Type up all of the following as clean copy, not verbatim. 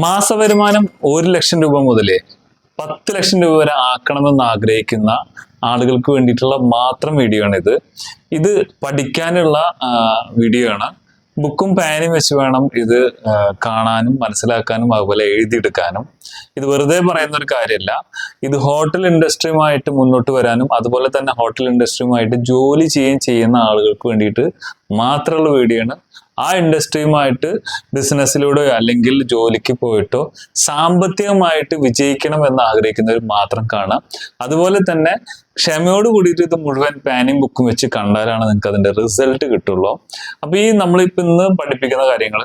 മാസവരുമാനം 1,00,000 രൂപ മുതൽ 10,00,000 രൂപ വരെ ആക്കണമെന്ന് ആഗ്രഹിക്കുന്ന ആളുകൾക്ക് വേണ്ടിയിട്ടുള്ള മാത്രം വീഡിയോ ആണ് ഇത് പഠിക്കാനുള്ള വീഡിയോ ആണ്. ബുക്കും പാനും വെച്ച് വേണം ഇത് കാണാനും മനസ്സിലാക്കാനും അതുപോലെ എഴുതിയെടുക്കാനും. ഇത് വെറുതെ പറയുന്ന ഒരു കാര്യമല്ല. ഇത് ഹോട്ടൽ ഇൻഡസ്ട്രിയുമായിട്ട് മുന്നോട്ട് വരാനും അതുപോലെ തന്നെ ഹോട്ടൽ ഇൻഡസ്ട്രിയുമായിട്ട് ജോലി ചെയ്യുന്ന ആളുകൾക്ക് വേണ്ടിയിട്ട് മാത്രമുള്ള വീഡിയോ ആണ്. ആ ഇൻഡസ്ട്രിയുമായിട്ട് ബിസിനസ്സിലൂടെയോ അല്ലെങ്കിൽ ജോലിക്ക് പോയിട്ടോ സാമ്പത്തികമായിട്ട് വിജയിക്കണം എന്ന് ആഗ്രഹിക്കുന്നവർ മാത്രം കാണാം. അതുപോലെ തന്നെ ക്ഷമയോട് കൂടിയിട്ട് ഇത് മുഴുവൻ പാനും ബുക്കും വെച്ച് കണ്ടാലാണ് നിങ്ങൾക്ക് അതിന്റെ റിസൾട്ട് കിട്ടുള്ളൂ. അപ്പൊ ഈ നമ്മളിപ്പോ ഇന്ന് പഠിപ്പിക്കുന്ന കാര്യങ്ങൾ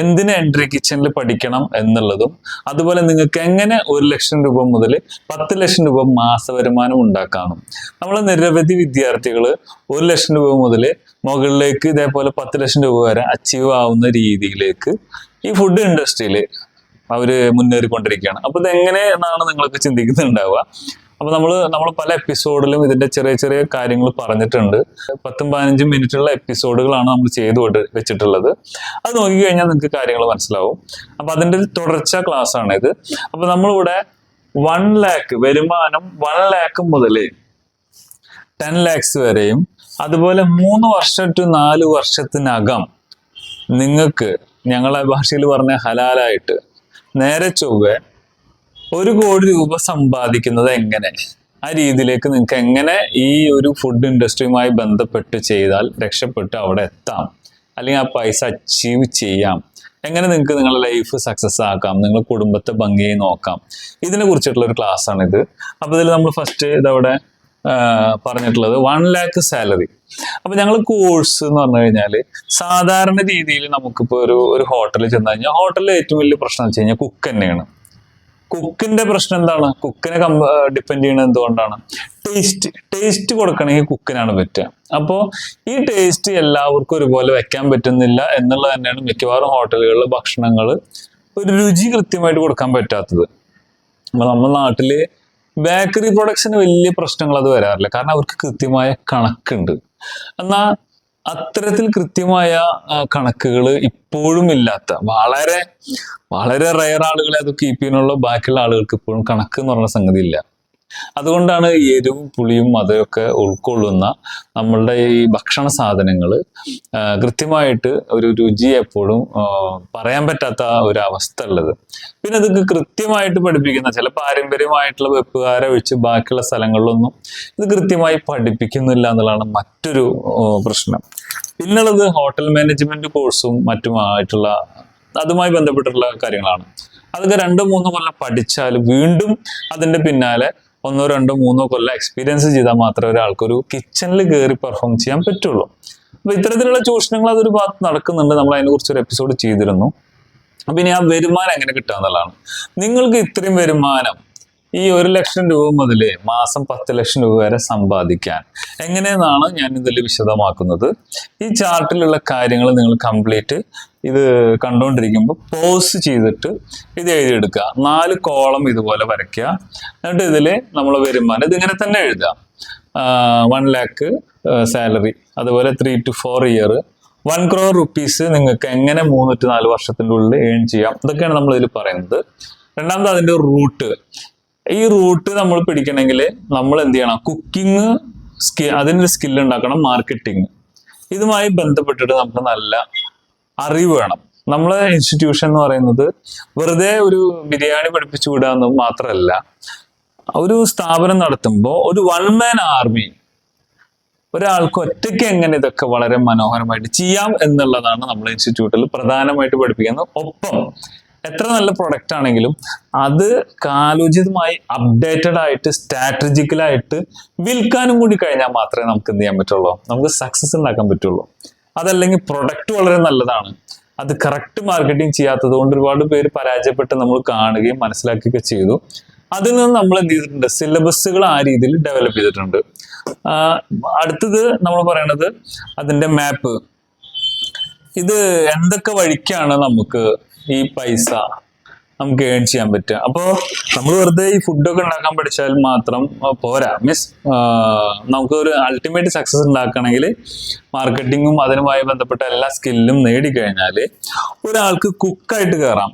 എന്തിന് എൻട്രി കിച്ചണിൽ പഠിക്കണം എന്നുള്ളതും അതുപോലെ നിങ്ങൾക്ക് എങ്ങനെ 1,00,000 രൂപ മുതൽ 10,00,000 രൂപ മാസവരുമാനം ഉണ്ടാക്കാനും. നമ്മൾ നിരവധി വിദ്യാർത്ഥികൾ 1,00,000 രൂപ മുതൽ മുകളിലേക്ക് ഇതേപോലെ 10,00,000 രൂപ വരെ അച്ചീവ് ആവുന്ന രീതിയിലേക്ക് ഈ ഫുഡ് ഇൻഡസ്ട്രിയിൽ അവര് മുന്നേറിക്കൊണ്ടിരിക്കുകയാണ്. അപ്പൊ ഇത് എങ്ങനെയെന്നാണ് നിങ്ങൾക്ക് ചിന്തിക്കുന്നുണ്ടാവുക. അപ്പൊ നമ്മൾ പല എപ്പിസോഡിലും ഇതിന്റെ ചെറിയ ചെറിയ കാര്യങ്ങൾ പറഞ്ഞിട്ടുണ്ട്. 10-15 മിനിറ്റുള്ള എപ്പിസോഡുകളാണ് നമ്മൾ ചെയ്തു വെച്ചിട്ടുള്ളത്. അത് നോക്കിക്കഴിഞ്ഞാൽ നിങ്ങൾക്ക് കാര്യങ്ങൾ മനസ്സിലാവും. അപ്പൊ അതിന്റെ ഒരു തുടർച്ച ക്ലാസ് ആണ് ഇത്. അപ്പൊ നമ്മളിവിടെ 1 lakh വരുമാനം 1 lakh മുതൽ 10 lakhs വരെയും അതുപോലെ 3 വർഷം to 4 വർഷത്തിനകം നിങ്ങൾക്ക് ഞങ്ങളെ ഭാഷയിൽ പറഞ്ഞ ഹലാലായിട്ട് നേരെ ചൊവ്വേ 1 കോടി രൂപ സമ്പാദിക്കുന്നത് എങ്ങനെ, ആ രീതിയിലേക്ക് നിങ്ങൾക്ക് എങ്ങനെ ഈ ഒരു ഫുഡ് ഇൻഡസ്ട്രിയുമായി ബന്ധപ്പെട്ട് ചെയ്താൽ രക്ഷപ്പെട്ട് അവിടെ എത്താം, അല്ലെങ്കിൽ ആ പൈസ അച്ചീവ് ചെയ്യാം, എങ്ങനെ നിങ്ങൾക്ക് നിങ്ങളുടെ ലൈഫ് സക്സസ് ആക്കാം, നിങ്ങളുടെ കുടുംബത്തെ ഭംഗിയായി നോക്കാം, ഇതിനെ കുറിച്ചിട്ടുള്ള ഒരു ക്ലാസ് ആണിത്. അപ്പൊ ഇതിൽ നമ്മൾ ഫസ്റ്റ് ഇതവിടെ പറഞ്ഞിട്ടുള്ളത് 1 lakh സാലറി. അപ്പൊ ഞങ്ങൾ കോഴ്സ് എന്ന് പറഞ്ഞു കഴിഞ്ഞാല് സാധാരണ രീതിയിൽ നമുക്കിപ്പോ ഒരു ഹോട്ടലിൽ ചെന്ന് കഴിഞ്ഞാൽ ഹോട്ടലിലെ ഏറ്റവും വലിയ പ്രശ്നം എന്ന് വെച്ച് കഴിഞ്ഞാൽ കുക്ക് തന്നെയാണ്. കുക്കിന്റെ പ്രശ്നം എന്താണ്? കുക്കിനെ ഡിപ്പെൻഡ് ചെയ്യുന്നത് എന്തുകൊണ്ടാണ്? ടേസ്റ്റ് കൊടുക്കണമെങ്കിൽ കുക്കിനാണ് പറ്റുക. അപ്പോൾ ഈ ടേസ്റ്റ് എല്ലാവർക്കും ഒരുപോലെ വെക്കാൻ പറ്റുന്നില്ല എന്നുള്ളത് തന്നെയാണ് മിക്കവാറും ഹോട്ടലുകളിലെ ഭക്ഷണങ്ങൾ ഒരു രുചി കൃത്യമായിട്ട് കൊടുക്കാൻ പറ്റാത്തത്. അപ്പൊ നമ്മുടെ നാട്ടില് ബേക്കറി പ്രൊഡക്ഷന് വലിയ പ്രശ്നങ്ങൾ അത് വരാറില്ല, കാരണം അവർക്ക് കൃത്യമായ കണക്കുണ്ട്. എന്നാൽ അത്തരത്തിൽ കൃത്യമായ കണക്കുകൾ ഇപ്പോഴും ഇല്ലാത്ത വളരെ വളരെ റയർ ആളുകളെ അത് കീപ്പ് ചെയ്യാനുള്ള ബാക്കിയുള്ള ആളുകൾക്ക് ഇപ്പോഴും കണക്ക് എന്ന് പറഞ്ഞ സംഗതി ഇല്ല. അതുകൊണ്ടാണ് എരിവും പുളിയും അതൊക്കെ ഉൾക്കൊള്ളുന്ന നമ്മളുടെ ഈ ഭക്ഷണ സാധനങ്ങൾ കൃത്യമായിട്ട് ഒരു രുചി എപ്പോഴും പറയാൻ പറ്റാത്ത ഒരു അവസ്ഥ ഉള്ളത്. പിന്നെ ഇതൊക്കെ കൃത്യമായിട്ട് പഠിപ്പിക്കുന്ന ചില പാരമ്പര്യമായിട്ടുള്ള വെപ്പുകാരെ ഒഴിച്ച് ബാക്കിയുള്ള സ്ഥലങ്ങളിലൊന്നും ഇത് കൃത്യമായി പഠിപ്പിക്കുന്നില്ല എന്നുള്ളതാണ് മറ്റൊരു പ്രശ്നം. പിന്നുള്ളത് ഹോട്ടൽ മാനേജ്മെന്റ് കോഴ്സും മറ്റുമായിട്ടുള്ള അതുമായി ബന്ധപ്പെട്ടിട്ടുള്ള കാര്യങ്ങളാണ്. അതൊക്കെ 2-3 കൊല്ലം പഠിച്ചാൽ വീണ്ടും അതിന്റെ പിന്നാലെ 1-2-3 കൊല്ലം എക്സ്പീരിയൻസ് ചെയ്താൽ മാത്രമേ ഒരാൾക്കൊരു കിച്ചണിൽ കയറി പെർഫോം ചെയ്യാൻ പറ്റുള്ളൂ. അപ്പൊ ഇത്തരത്തിലുള്ള ചൂഷണങ്ങൾ അതൊരു ഭാഗത്ത് നടക്കുന്നുണ്ട്. നമ്മൾ അതിനെ കുറിച്ച് ഒരു എപ്പിസോഡ് ചെയ്തിരുന്നു. അപ്പൊ ഇനി ആ വരുമാനം എങ്ങനെ കിട്ടുക എന്നുള്ളതാണ്. നിങ്ങൾക്ക് ഇത്രയും വരുമാനം ഈ 1,00,000 രൂപ മുതൽ മാസം 10,00,000 രൂപ വരെ സമ്പാദിക്കാൻ എങ്ങനെയെന്നാണ് ഞാൻ ഇതിൽ വിശദമാക്കുന്നത്. ഈ ചാർട്ടിലുള്ള കാര്യങ്ങൾ നിങ്ങൾ കംപ്ലീറ്റ് ഇത് കണ്ടുകൊണ്ടിരിക്കുമ്പോൾ പോസ് ചെയ്തിട്ട് ഇത് എഴുതിയെടുക്കുക. 4 കോളം ഇതുപോലെ വരയ്ക്കുക. എന്നിട്ട് ഇതിൽ നമ്മൾ വരുമാനം ഇതിങ്ങനെ തന്നെ എഴുതുക. 1 lakh സാലറി, അതുപോലെ 3 to 4 year 1 crore rupees നിങ്ങൾക്ക് എങ്ങനെ 3 to 4 വർഷത്തിൻ്റെ ഉള്ളിൽ ഏൺ ചെയ്യാം. ഇതൊക്കെയാണ് നമ്മൾ ഇതിൽ പറയുന്നത്. രണ്ടാമത് അതിൻ്റെ റൂട്ട്. ഈ റൂട്ട് നമ്മൾ പിടിക്കണമെങ്കിൽ നമ്മൾ എന്ത് ചെയ്യണം? കുക്കിംഗ് അതിൻ്റെ സ്കിൽ ഉണ്ടാക്കണം. മാർക്കറ്റിംഗ് ഇതുമായി ബന്ധപ്പെട്ടിട്ട് നമുക്ക് നല്ല അറിവ് വേണം. നമ്മളെ ഇൻസ്റ്റിറ്റ്യൂഷൻ എന്ന് പറയുന്നത് വെറുതെ ഒരു ബിരിയാണി പഠിപ്പിച്ചു വിടുക എന്ന് മാത്രമല്ല, ഒരു സ്ഥാപനം നടത്തുമ്പോൾ ഒരു 1 man ആർമി ഒരാൾക്ക് ഒറ്റയ്ക്ക് എങ്ങനെ ഇതൊക്കെ വളരെ മനോഹരമായിട്ട് ചെയ്യാം എന്നുള്ളതാണ് നമ്മളെ ഇൻസ്റ്റിറ്റ്യൂട്ടിൽ പ്രധാനമായിട്ട് പഠിപ്പിക്കുന്നത്. ഒപ്പം എത്ര നല്ല പ്രൊഡക്റ്റ് ആണെങ്കിലും അത് കാലോചിതമായി അപ്ഡേറ്റഡ് ആയിട്ട് സ്ട്രാറ്റജിക്കലായിട്ട് വിൽക്കാനും കൂടി കഴിഞ്ഞാൽ മാത്രമേ നമുക്ക് എന്ത് ചെയ്യാൻ പറ്റുള്ളൂ, നമുക്ക് സക്സസ് ഉണ്ടാക്കാൻ പറ്റുള്ളൂ. അതല്ലെങ്കിൽ പ്രൊഡക്റ്റ് വളരെ നല്ലതാണ്, അത് കറക്റ്റ് മാർക്കറ്റിംഗ് ചെയ്യാത്തത് കൊണ്ട് ഒരുപാട് പേര് പരാജയപ്പെട്ട് നമ്മൾ കാണുകയും മനസ്സിലാക്കുകയൊക്കെ ചെയ്തു. അതിൽ നിന്ന് നമ്മൾ എന്ത് ചെയ്തിട്ടുണ്ട്? സിലബസുകൾ ആ രീതിയിൽ ഡെവലപ്പ് ചെയ്തിട്ടുണ്ട്. അടുത്തത് നമ്മൾ പറയണത് അതിന്റെ മാപ്പ്. ഇത് എന്തൊക്കെ വഴിക്കാണ് നമുക്ക് ഈ പൈസ നമുക്ക് ഏൺ ചെയ്യാൻ പറ്റുക. അപ്പോൾ നമ്മൾ വെറുതെ ഈ ഫുഡൊക്കെ ഉണ്ടാക്കാൻ പഠിച്ചാൽ മാത്രം പോരാ. നമുക്ക് ഒരു അൾട്ടിമേറ്റ് സക്സസ് ഉണ്ടാക്കണമെങ്കിൽ മാർക്കറ്റിങ്ങും അതിനുമായി ബന്ധപ്പെട്ട എല്ലാ സ്കില്ലും നേടിക്കഴിഞ്ഞാൽ ഒരാൾക്ക് കുക്കായിട്ട് കയറാം.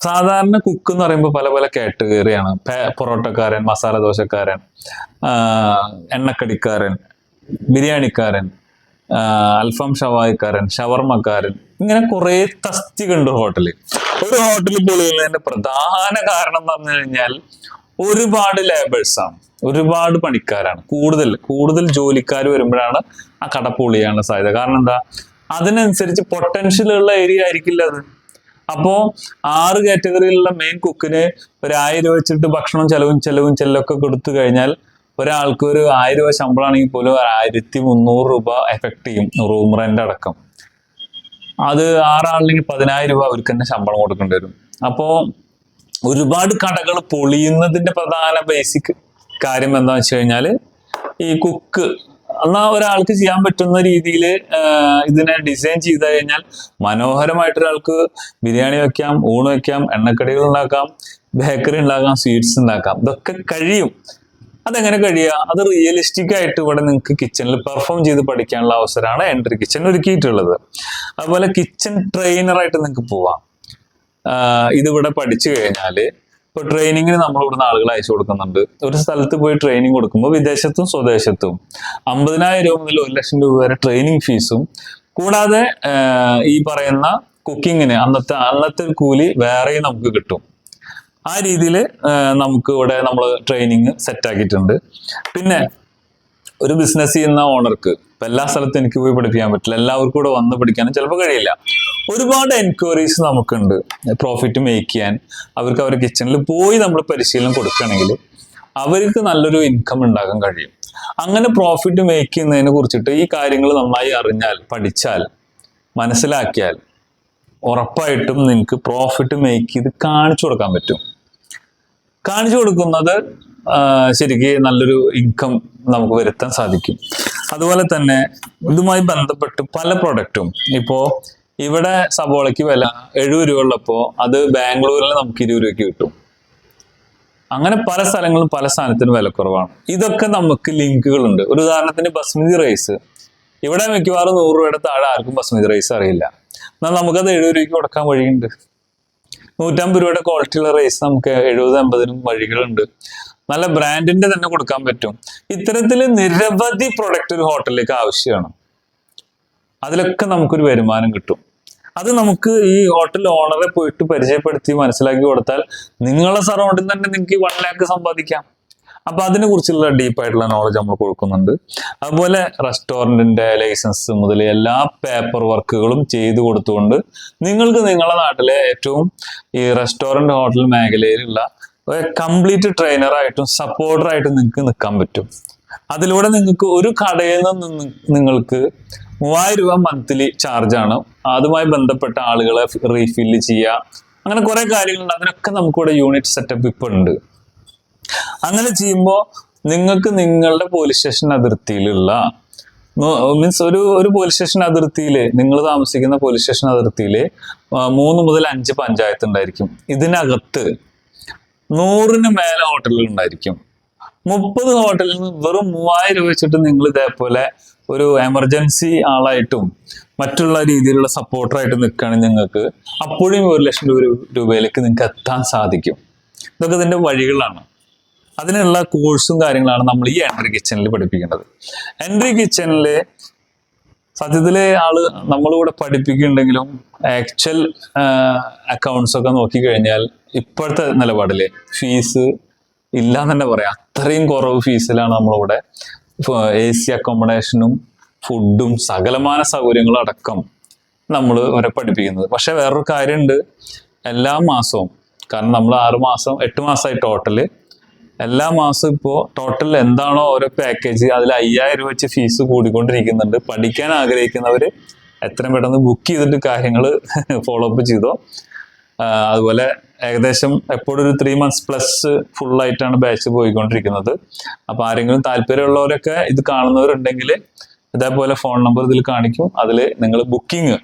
സാധാരണ കുക്ക് എന്ന് പറയുമ്പോൾ പല പല കാറ്റഗറിയാണ്. പൊറോട്ടക്കാരൻ, മസാല ദോശക്കാരൻ, എണ്ണക്കടിക്കാരൻ, ബിരിയാണിക്കാരൻ, അൽഫാം ഷവായിക്കാരൻ, ഷവർമ്മക്കാരൻ, ഇങ്ങനെ കുറെ തസ്തികണ്ട് ഹോട്ടലിൽ. ഒരു ഹോട്ടലിൽ പൊളിയുന്നതിന്റെ പ്രധാന കാരണം എന്ന് പറഞ്ഞു കഴിഞ്ഞാൽ ഒരുപാട് ലേബേഴ്സാണ്, ഒരുപാട് പണിക്കാരാണ്. കൂടുതൽ ജോലിക്കാർ വരുമ്പോഴാണ് ആ കട പൊളിയാനുള്ള സാധ്യത. കാരണം എന്താ, അതിനനുസരിച്ച് പൊട്ടൻഷ്യൽ ഉള്ള ഏരിയ ആയിരിക്കില്ല അത്. അപ്പോ 6 കാറ്റഗറിയിലുള്ള മെയിൻ കുക്കിന് ഒരു 1000 രൂപ വെച്ചിട്ട് ഭക്ഷണം ചെലവൊക്കെ കൊടുത്തു കഴിഞ്ഞാൽ ഒരാൾക്ക് ഒരു 1000 രൂപ ശമ്പളമാണെങ്കിൽ പോലും 1300 രൂപ എഫക്ട് ചെയ്യും, റൂം റെന്റ് അടക്കം. അത് 6 ആളില്ലെങ്കിൽ 10000 രൂപ അവർക്ക് തന്നെ ശമ്പളം കൊടുക്കേണ്ടി വരും. അപ്പോ ഒരുപാട് കടകൾ പൊളിയുന്നതിന്റെ പ്രധാന ബേസിക് കാര്യം എന്താണെന്ന് വെച്ച് കഴിഞ്ഞാൽ ഈ കുക്ക് എന്നാൽ ഒരാൾക്ക് ചെയ്യാൻ പറ്റുന്ന രീതിയിൽ ഇതിനെ ഡിസൈൻ ചെയ്ത് കഴിഞ്ഞാൽ മനോഹരമായിട്ട് ഒരാൾക്ക് ബിരിയാണി വെക്കാം, ഊണ് വെക്കാം, എണ്ണക്കടികൾ ഉണ്ടാക്കാം, ബേക്കറി ഉണ്ടാക്കാം, സ്വീറ്റ്സ് ഉണ്ടാക്കാം. ഇതൊക്കെ കഴിയും. അതെങ്ങനെ കഴിയുക? അത് റിയലിസ്റ്റിക് ആയിട്ട് ഇവിടെ നിങ്ങൾക്ക് കിച്ചണിൽ പെർഫോം ചെയ്ത് പഠിക്കാനുള്ള അവസരമാണ് എൻട്രി കിച്ചൺ ഒരുക്കിയിട്ടുള്ളത്. അതുപോലെ കിച്ചൺ ട്രെയിനറായിട്ട് നിങ്ങൾക്ക് പോവാം. ഇതിവിടെ പഠിച്ചു കഴിഞ്ഞാൽ ഇപ്പൊ ട്രെയിനിങ്ങിന് നമ്മൾ ഇവിടുന്ന് ആളുകൾ അയച്ചു കൊടുക്കുന്നുണ്ട്. ഒരു സ്ഥലത്ത് പോയി ട്രെയിനിങ് കൊടുക്കുമ്പോൾ വിദേശത്തും സ്വദേശത്തും 50,000 രൂപ മുതൽ 1,00,000 രൂപ വരെ ട്രെയിനിങ് ഫീസും, കൂടാതെ ഈ പറയുന്ന കുക്കിങ്ങിന് അന്നത്തെ കൂലി വേറെയും നമുക്ക് കിട്ടും. ആ രീതിയിൽ നമുക്ക് ഇവിടെ നമ്മൾ ട്രെയിനിങ് സെറ്റ് ആക്കിയിട്ടുണ്ട്. പിന്നെ ഒരു ബിസിനസ് ചെയ്യുന്ന ഓണർക്ക് ഇപ്പൊ എല്ലാ സ്ഥലത്തും എനിക്ക് പോയി പഠിപ്പിക്കാൻ പറ്റില്ല, എല്ലാവർക്കും കൂടെ വന്ന് പഠിക്കാനും ചിലപ്പോൾ കഴിയില്ല. ഒരുപാട് എൻക്വയറീസ് നമുക്കുണ്ട് പ്രോഫിറ്റ് മേക്ക് ചെയ്യാൻ. അവർക്ക് അവരുടെ കിച്ചണിൽ പോയി നമ്മൾ പരിശീലനം കൊടുക്കുകയാണെങ്കിൽ അവർക്ക് നല്ലൊരു ഇൻകം ഉണ്ടാക്കാൻ കഴിയും. അങ്ങനെ പ്രോഫിറ്റ് മേക്ക് ചെയ്യുന്നതിനെ കുറിച്ചിട്ട് ഈ കാര്യങ്ങൾ നന്നായി അറിഞ്ഞാൽ, പഠിച്ചാൽ, മനസ്സിലാക്കിയാൽ ഉറപ്പായിട്ടും നിങ്ങൾക്ക് പ്രോഫിറ്റ് മേക്ക് ചെയ്ത് കാണിച്ചു കൊടുക്കാൻ പറ്റും. കാണിച്ചു കൊടുക്കുന്നത് ശരിക്കും നല്ലൊരു ഇൻകം നമുക്ക് വരുത്താൻ സാധിക്കും. അതുപോലെ തന്നെ ഇതുമായി ബന്ധപ്പെട്ട് പല പ്രൊഡക്റ്റും ഇപ്പോ ഇവിടെ സബോളയ്ക്ക് വില 70 രൂപ ഉള്ളപ്പോൾ അത് ബാംഗ്ലൂരിൽ നമുക്ക് 20 രൂപയ്ക്ക് കിട്ടും. അങ്ങനെ പല സ്ഥലങ്ങളും പല സാധനത്തിനും വിലക്കുറവാണ്. ഇതൊക്കെ നമുക്ക് ലിങ്കുകളുണ്ട്. ഒരു ഉദാഹരണത്തിന് ബസ്മതി റൈസ് ഇവിടെ മിക്കവാറും 100 രൂപയുടെ താഴെ ആർക്കും ബസ്മതി റൈസ് അറിയില്ല. എന്നാൽ നമുക്കത് 70 രൂപയ്ക്ക് കൊടുക്കാൻ വഴിയുണ്ട്. 150 രൂപയുടെ ക്വാളിറ്റിയുള്ള റൈസ് നമുക്ക് 70-50 വഴികളുണ്ട്. നല്ല ബ്രാൻഡിന്റെ തന്നെ കൊടുക്കാൻ പറ്റും. ഇത്തരത്തിൽ നിരവധി പ്രൊഡക്റ്റ് ഒരു ഹോട്ടലിലേക്ക് ആവശ്യമാണ്. അതിലൊക്കെ നമുക്കൊരു വരുമാനം കിട്ടും. അത് നമുക്ക് ഈ ഹോട്ടൽ ഓണറെ പോയിട്ട് പരിചയപ്പെടുത്തി മനസ്സിലാക്കി കൊടുത്താൽ നിങ്ങളെ സറൗണ്ടിൽ തന്നെ നിങ്ങൾക്ക് 1 ലക്ഷം സമ്പാദിക്കാം. അപ്പൊ അതിനെ കുറിച്ചുള്ള ഡീപ്പായിട്ടുള്ള നോളജ് നമ്മൾ കൊടുക്കുന്നുണ്ട്. അതുപോലെ റെസ്റ്റോറന്റിന്റെ ലൈസൻസ് മുതൽ എല്ലാ പേപ്പർ വർക്കുകളും ചെയ്തു കൊടുത്തുകൊണ്ട് നിങ്ങൾക്ക് നിങ്ങളുടെ നാട്ടിലെ ഏറ്റവും ഈ റെസ്റ്റോറന്റ് ഹോട്ടൽ മേഖലയിലുള്ള കംപ്ലീറ്റ് ട്രെയിനറായിട്ടും സപ്പോർട്ടറായിട്ടും നിങ്ങൾക്ക് നിൽക്കാൻ പറ്റും. അതിലൂടെ നിങ്ങൾക്ക് ഒരു കടയിൽ നിന്ന് നിങ്ങൾക്ക് 3000 രൂപ മന്ത്ലി ചാർജാണ്. അതുമായി ബന്ധപ്പെട്ട ആളുകളെ റീഫില്ല് ചെയ്യുക, അങ്ങനെ കുറെ കാര്യങ്ങളുണ്ട്. അതിനൊക്കെ നമുക്കിവിടെ യൂണിറ്റ് സെറ്റപ്പ് ഇപ്പൊ ഉണ്ട്. അങ്ങനെ ചെയ്യുമ്പോൾ നിങ്ങൾക്ക് നിങ്ങളുടെ പോലീസ് സ്റ്റേഷൻ അതിർത്തിയിലുള്ള മീൻസ് ഒരു പോലീസ് സ്റ്റേഷൻ അതിർത്തിയിൽ, നിങ്ങൾ താമസിക്കുന്ന പോലീസ് സ്റ്റേഷൻ അതിർത്തിയിൽ 3 മുതൽ 5 പഞ്ചായത്ത് ഉണ്ടായിരിക്കും. ഇതിനകത്ത് 100-ന് മേലെ ഹോട്ടലുകൾ ഉണ്ടായിരിക്കും. 30 ഹോട്ടലിൽ നിന്ന് വെറും 3000 രൂപ വെച്ചിട്ട് നിങ്ങൾ ഇതേപോലെ ഒരു എമർജൻസി ആളായിട്ടും മറ്റുള്ള രീതിയിലുള്ള സപ്പോർട്ടറായിട്ട് നിൽക്കുകയാണെങ്കിൽ നിങ്ങൾക്ക് അപ്പോഴും 1 ലക്ഷം രൂപയിലേക്ക് നിങ്ങൾക്ക് എത്താൻ സാധിക്കും. ഇതൊക്കെ ഇതിന്റെ വഴികളാണ്. അതിനുള്ള കോഴ്സും കാര്യങ്ങളാണ് നമ്മൾ ഈ എൻട്രി കിച്ചണിൽ പഠിപ്പിക്കേണ്ടത്. എൻട്രി കിച്ചണില് സത്യത്തിലെ നമ്മളിവിടെ പഠിപ്പിക്കുന്നുണ്ടെങ്കിലും ആക്ച്വൽ അക്കൗണ്ട്സ് ഒക്കെ നോക്കിക്കഴിഞ്ഞാൽ ഇപ്പോഴത്തെ നിലപാടില് ഫീസ് ഇല്ല എന്ന് തന്നെ പറയാം. അത്രയും കുറവ് ഫീസിലാണ് നമ്മളിവിടെ AC അക്കോമഡേഷനും ഫുഡും സകലമാന സൗകര്യങ്ങളും അടക്കം നമ്മൾ വരെ പഠിപ്പിക്കുന്നത്. പക്ഷെ വേറൊരു കാര്യമുണ്ട്, എല്ലാ മാസവും, കാരണം നമ്മൾ 8 മാസമായി ടോട്ടല്, എല്ലാ മാസവും ഇപ്പോൾ ടോട്ടൽ എന്താണോ ഓരോ പാക്കേജ് അതിൽ 5000 രൂപ വെച്ച് ഫീസ് കൂടിക്കൊണ്ടിരിക്കുന്നുണ്ട്. പഠിക്കാൻ ആഗ്രഹിക്കുന്നവര് എത്രയും പെട്ടെന്ന് ബുക്ക് ചെയ്തിട്ട് കാര്യങ്ങൾ ഫോളോ അപ്പ് ചെയ്തോ. അതുപോലെ ഏകദേശം എപ്പോഴും ഒരു 3 months പ്ലസ് ഫുള്ളായിട്ടാണ് ബാച്ച് പോയിക്കൊണ്ടിരിക്കുന്നത്. അപ്പൊ ആരെങ്കിലും താല്പര്യമുള്ളവരൊക്കെ ഇത് കാണുന്നവരുണ്ടെങ്കിൽ ഇതേപോലെ ഫോൺ നമ്പർ ഇതിൽ കാണിക്കും. അതിൽ നിങ്ങൾ ബുക്കിംഗ്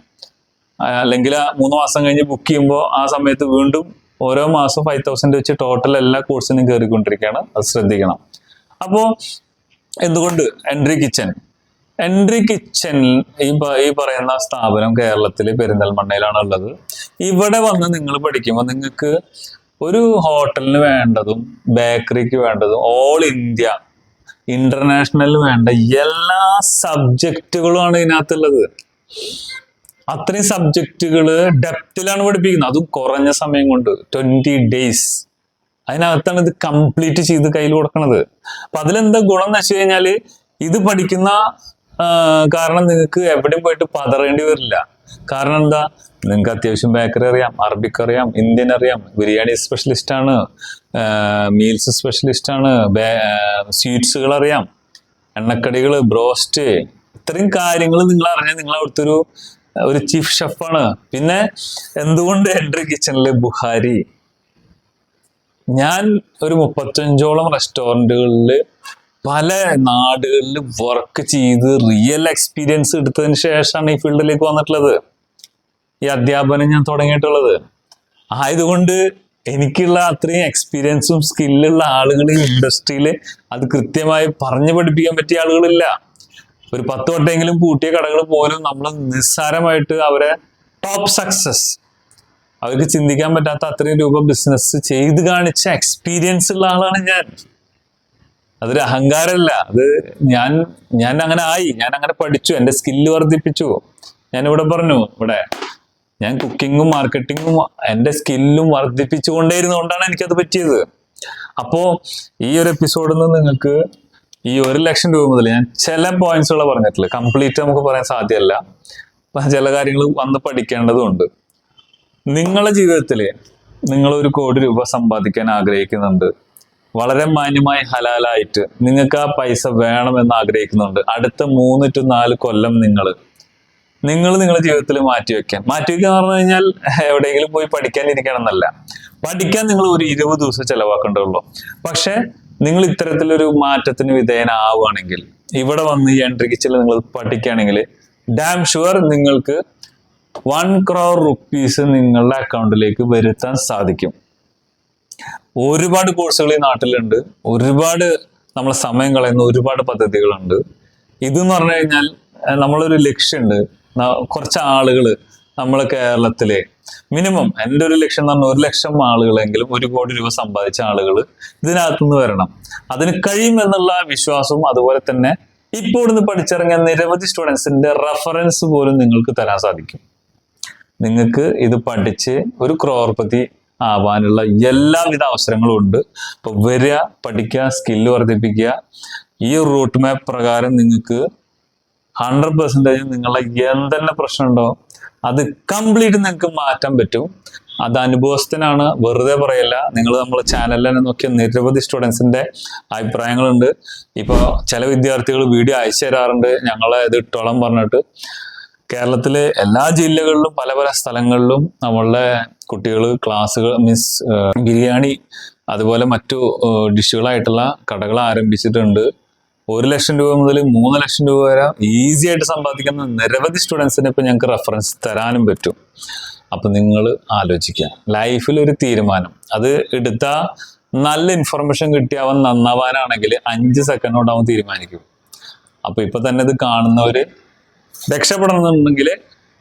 അല്ലെങ്കിൽ 3 മാസം കഴിഞ്ഞ് ബുക്ക് ചെയ്യുമ്പോൾ ആ സമയത്ത് വീണ്ടും ഓരോ മാസം 5000 വെച്ച് ടോട്ടൽ എല്ലാ കോഴ്സിനും കയറിക്കൊണ്ടിരിക്കുകയാണ്. അത് ശ്രദ്ധിക്കണം. അപ്പോൾ എന്തുകൊണ്ട് എൻട്രി കിച്ചൺ എൻട്രി കിച്ചൺ ഈ പറയുന്ന സ്ഥാപനം കേരളത്തില് പെരിന്തൽമണ്ണയിലാണ് ഉള്ളത്. ഇവിടെ വന്ന് നിങ്ങൾ പഠിക്കുമ്പോൾ നിങ്ങൾക്ക് ഒരു ഹോട്ടലിന് വേണ്ടതും ബേക്കറിക്ക് വേണ്ടതും ഓൾ ഇന്ത്യ ഇന്റർനാഷണലിന് വേണ്ട എല്ലാ സബ്ജക്റ്റുകളുമാണ് ഇതിനകത്തുള്ളത്. അത്രയും സബ്ജക്റ്റുകള് ഡെപ്തിലാണ് പഠിപ്പിക്കുന്നത്, അതും കുറഞ്ഞ സമയം കൊണ്ട് 20 days അതിനകത്താണ് ഇത് കംപ്ലീറ്റ് ചെയ്ത് കയ്യിൽ കൊടുക്കണത്. അപ്പൊ അതിലെന്താ ഗുണം എന്ന് വെച്ച് കഴിഞ്ഞാല് ഇത് പഠിക്കുന്ന കാരണം നിങ്ങൾക്ക് എവിടെയും പോയിട്ട് പതറേണ്ടി വരില്ല. കാരണം എന്താ, നിങ്ങൾക്ക് അത്യാവശ്യം ബേക്കറി അറിയാം, അറബിക് അറിയാം, ഇന്ത്യൻ അറിയാം, ബിരിയാണി സ്പെഷ്യലിസ്റ്റ് ആണ്, മീൽസ് സ്പെഷ്യലിസ്റ്റ് ആണ്, സ്വീറ്റ്സുകൾ അറിയാം, എണ്ണക്കടികള്, ബ്രോസ്റ്റ്, ഇത്രയും കാര്യങ്ങൾ നിങ്ങൾ അറിഞ്ഞാൽ നിങ്ങൾ അവിടുത്തെ ഒരു ചീഫ് ഷെഫാണ്. പിന്നെ എന്തുകൊണ്ട് എൻട്രി കിച്ചണില് ബുഹാരി? ഞാൻ ഒരു 35ഓളം റെസ്റ്റോറൻറ്റുകളിൽ പല നാടുകളിൽ വർക്ക് ചെയ്ത് റിയൽ എക്സ്പീരിയൻസ് എടുത്തതിന് ശേഷമാണ് ഈ ഫീൽഡിലേക്ക് വന്നിട്ടുള്ളത്, ഈ അധ്യാപനം ഞാൻ തുടങ്ങിയിട്ടുള്ളത്. ആയതുകൊണ്ട് എനിക്കുള്ള അത്രയും എക്സ്പീരിയൻസും സ്കില്ലുള്ള ആളുകൾ ഈ ഇൻഡസ്ട്രിയിൽ അത് കൃത്യമായി പറഞ്ഞു പഠിപ്പിക്കാൻ പറ്റിയ ആളുകളില്ല. ഒരു 10 വട്ടെങ്കിലും പൂട്ടിയ കടകൾ പോലും നമ്മൾ നിസ്സാരമായിട്ട് അവരെ ടോപ്പ് സക്സസ്, അവർക്ക് ചിന്തിക്കാൻ പറ്റാത്ത അത്രയും രൂപ ബിസിനസ് ചെയ്ത് കാണിച്ച എക്സ്പീരിയൻസ് ഉള്ള ആളാണ് ഞാൻ. അതൊരു അഹങ്കാരമല്ല, അത് ഞാൻ അങ്ങനെ ആയി, ഞാൻ അങ്ങനെ പഠിച്ചു, എൻ്റെ സ്കില്ല് വർദ്ധിപ്പിച്ചു. ഞാനിവിടെ പറഞ്ഞു, ഇവിടെ ഞാൻ കുക്കിങ്ങും മാർക്കറ്റിങ്ങും എൻ്റെ സ്കില്ലും വർദ്ധിപ്പിച്ചുകൊണ്ടേയിരുന്നുകൊണ്ടാണ് എനിക്കത് പറ്റിയത്. അപ്പോ ഈ ഒരു എപ്പിസോഡിൽ നിന്ന് നിങ്ങൾക്ക് ഈ 1 ലക്ഷം രൂപ മുതൽ ഞാൻ ചില പോയിന്റ്സുകളെ പറഞ്ഞിട്ടുള്ളത്, കംപ്ലീറ്റ് നമുക്ക് പറയാൻ സാധ്യമല്ല, ചില കാര്യങ്ങൾ വന്ന് പഠിക്കേണ്ടതുണ്ട്. നിങ്ങളുടെ ജീവിതത്തിൽ നിങ്ങൾ 1 കോടി രൂപ സമ്പാദിക്കാൻ ആഗ്രഹിക്കുന്നുണ്ട്, വളരെ മാന്യമായി ഹലാലായിട്ട് നിങ്ങൾക്ക് ആ പൈസ വേണമെന്ന് ആഗ്രഹിക്കുന്നുണ്ട്. അടുത്ത 3 to 4 കൊല്ലം നിങ്ങൾ നിങ്ങളുടെ ജീവിതത്തിൽ മാറ്റിവെക്കാൻ എന്ന് പറഞ്ഞു കഴിഞ്ഞാൽ എവിടെയെങ്കിലും പോയി പഠിക്കാനിരിക്കണം എന്നല്ല. പഠിക്കാൻ നിങ്ങൾ ഒരു 20 ദിവസം ചെലവാക്കേണ്ടതുള്ളൂ. പക്ഷെ നിങ്ങൾ ഇത്തരത്തിലൊരു മാറ്റത്തിന് വിധേയനാവുകയാണെങ്കിൽ, ഇവിടെ വന്ന് ഈ എൻട്രി കിച്ചണിൽ നിങ്ങൾ പഠിക്കുകയാണെങ്കിൽ ഡാം ഷുവർ നിങ്ങൾക്ക് 1 crore rupees നിങ്ങളുടെ അക്കൗണ്ടിലേക്ക് വരുത്താൻ സാധിക്കും. ഒരുപാട് കോഴ്സുകൾ ഈ നാട്ടിലുണ്ട്, ഒരുപാട് നമ്മളെ സമയം കളയുന്ന ഒരുപാട് പദ്ധതികളുണ്ട്. ഇതെന്ന് പറഞ്ഞു കഴിഞ്ഞാൽ നമ്മളൊരു ലക്ഷ്യമുണ്ട്, കുറച്ച് ആളുകൾ നമ്മളെ കേരളത്തിലെ മിനിമം എൻ്റെ ഒരു ലക്ഷ്യം എന്ന് പറഞ്ഞാൽ 1 ലക്ഷം ആളുകളെങ്കിലും 1 കോടി രൂപ സമ്പാദിച്ച ആളുകൾ ഇതിനകത്തുനിന്ന് വരണം. അതിന് കഴിയുമെന്നുള്ള വിശ്വാസവും അതുപോലെ തന്നെ ഇപ്പോൾ ഇന്ന് പഠിച്ചിറങ്ങിയ നിരവധി സ്റ്റുഡൻസിന്റെ റെഫറൻസ് പോലും നിങ്ങൾക്ക് തരാൻ സാധിക്കും. നിങ്ങൾക്ക് ഇത് പഠിച്ച് 1 crorepati ആവാനുള്ള എല്ലാവിധ അവസരങ്ങളും ഉണ്ട്. അപ്പൊ വരിക, പഠിക്കുക, സ്കില്ല് വർദ്ധിപ്പിക്കുക. ഈ റൂട്ട് മാപ്പ് പ്രകാരം നിങ്ങൾക്ക് 100% നിങ്ങളെ എന്തെല്ലാം പ്രശ്നം ഉണ്ടോ അത് കംപ്ലീറ്റ് നിങ്ങൾക്ക് മാറ്റാൻ പറ്റും. അത് അനുഭവസ്ഥനാണ്, വെറുതെ പറയല്ല. നിങ്ങൾ നമ്മളെ ചാനലിൽ തന്നെ നോക്കിയ നിരവധി സ്റ്റുഡൻസിന്റെ അഭിപ്രായങ്ങളുണ്ട്. ഇപ്പോൾ ചില വിദ്യാർത്ഥികൾ വീഡിയോ അയച്ചു തരാറുണ്ട്, ഞങ്ങളെ ഇത് ഇട്ടോളം പറഞ്ഞിട്ട്. കേരളത്തിലെ എല്ലാ ജില്ലകളിലും പല പല സ്ഥലങ്ങളിലും നമ്മളുടെ കുട്ടികൾ ക്ലാസ്സുകൾ ബിരിയാണി അതുപോലെ മറ്റു ഡിഷുകളായിട്ടുള്ള കടകൾ ആരംഭിച്ചിട്ടുണ്ട്. 1 ലക്ഷം രൂപ മുതൽ 3 ലക്ഷം രൂപ വരെ ഈസി ആയിട്ട് സമ്പാദിക്കുന്ന നിരവധി സ്റ്റുഡൻസിന് ഇപ്പൊ ഞങ്ങൾക്ക് റെഫറൻസ് തരാനും പറ്റും. അപ്പൊ നിങ്ങൾ ആലോചിക്കുക, ലൈഫിൽ ഒരു തീരുമാനം അത് എടുത്ത നല്ല ഇൻഫർമേഷൻ കിട്ടി അവൻ നന്നാവാനാണെങ്കിൽ 5 സെക്കൻഡ് കൊണ്ട് അവൻ തീരുമാനിക്കും. അപ്പൊ ഇപ്പൊ തന്നെ ഇത് കാണുന്നവര് രക്ഷപ്പെടണമെന്നുണ്ടെങ്കിൽ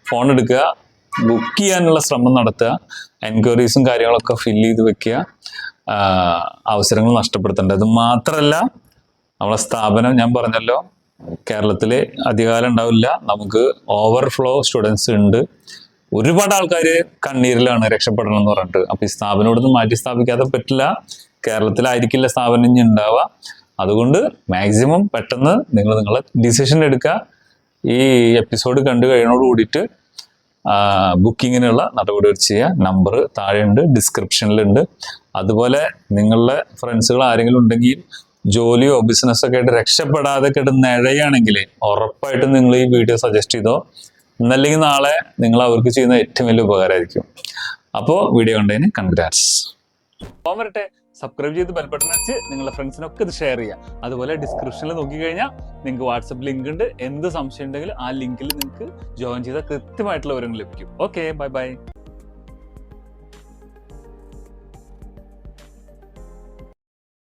ഫോൺ എടുക്കുക, ബുക്ക് ചെയ്യാനുള്ള ശ്രമം നടത്തുക, എൻക്വയറീസും കാര്യങ്ങളൊക്കെ ഫില്ല് ചെയ്ത് വെക്കുക, അവസരങ്ങൾ നഷ്ടപ്പെടുത്തേണ്ടത്. അത് മാത്രമല്ല, നമ്മളെ സ്ഥാപനം ഞാൻ പറഞ്ഞല്ലോ കേരളത്തിൽ അധികാരം ഉണ്ടാവില്ല, നമുക്ക് ഓവർഫ്ലോ സ്റ്റുഡൻസ് ഉണ്ട്. ഒരുപാട് ആൾക്കാർ കണ്ണീരിലാണ് രക്ഷപ്പെടണം എന്ന് പറഞ്ഞിട്ട്. അപ്പൊ ഈ സ്ഥാപനം ഇവിടുന്ന് മാറ്റി സ്ഥാപിക്കാതെ പറ്റില്ല, കേരളത്തിലായിരിക്കില്ല സ്ഥാപനം ഇനി ഉണ്ടാവുക. അതുകൊണ്ട് മാക്സിമം പെട്ടെന്ന് നിങ്ങളെ ഡിസിഷൻ എടുക്കുക. ഈ എപ്പിസോഡ് കണ്ടു കഴിയുന്നതോട് കൂടിയിട്ട് ബുക്കിങ്ങിനുള്ള നടപടികൾ ചെയ്യുക. നമ്പർ താഴെയുണ്ട്, ഡിസ്ക്രിപ്ഷനിലുണ്ട്. അതുപോലെ നിങ്ങളുടെ ഫ്രണ്ട്സുകൾ ആരെങ്കിലും ഉണ്ടെങ്കിൽ ജോലിയോ ബിസിനസ്സോ ഒക്കെ ആയിട്ട് രക്ഷപ്പെടാതെ കിടന്ന് ഇഴയാണെങ്കിൽ ഉറപ്പായിട്ടും നിങ്ങൾ ഈ വീഡിയോ സജസ്റ്റ് ചെയ്തോ. എന്നല്ലെങ്കിൽ നാളെ നിങ്ങൾ അവർക്ക് ചെയ്യുന്ന ഏറ്റവും വലിയ ഉപകാരമായിരിക്കും. അപ്പോൾ വീഡിയോ കണ്ടതിന് കൺഗ്രാറ്റ്സ്. പോകാൻ വരട്ടെ, സബ്സ്ക്രൈബ് ചെയ്ത് ബെൽ ബട്ടൺ അടിച്ച് നിങ്ങളുടെ ഫ്രണ്ട്സിനൊക്കെ ഇത് ഷെയർ ചെയ്യുക. അതുപോലെ ഡിസ്ക്രിപ്ഷനിൽ നോക്കിക്കഴിഞ്ഞാൽ നിങ്ങൾക്ക് വാട്സപ്പ് ലിങ്ക് ഉണ്ട്. എന്ത് സംശയം ഉണ്ടെങ്കിലും ആ ലിങ്കിൽ നിങ്ങൾക്ക് ജോയിൻ ചെയ്താൽ കൃത്യമായിട്ടുള്ള വിവരങ്ങൾ ലഭിക്കും. Okay, bye bye.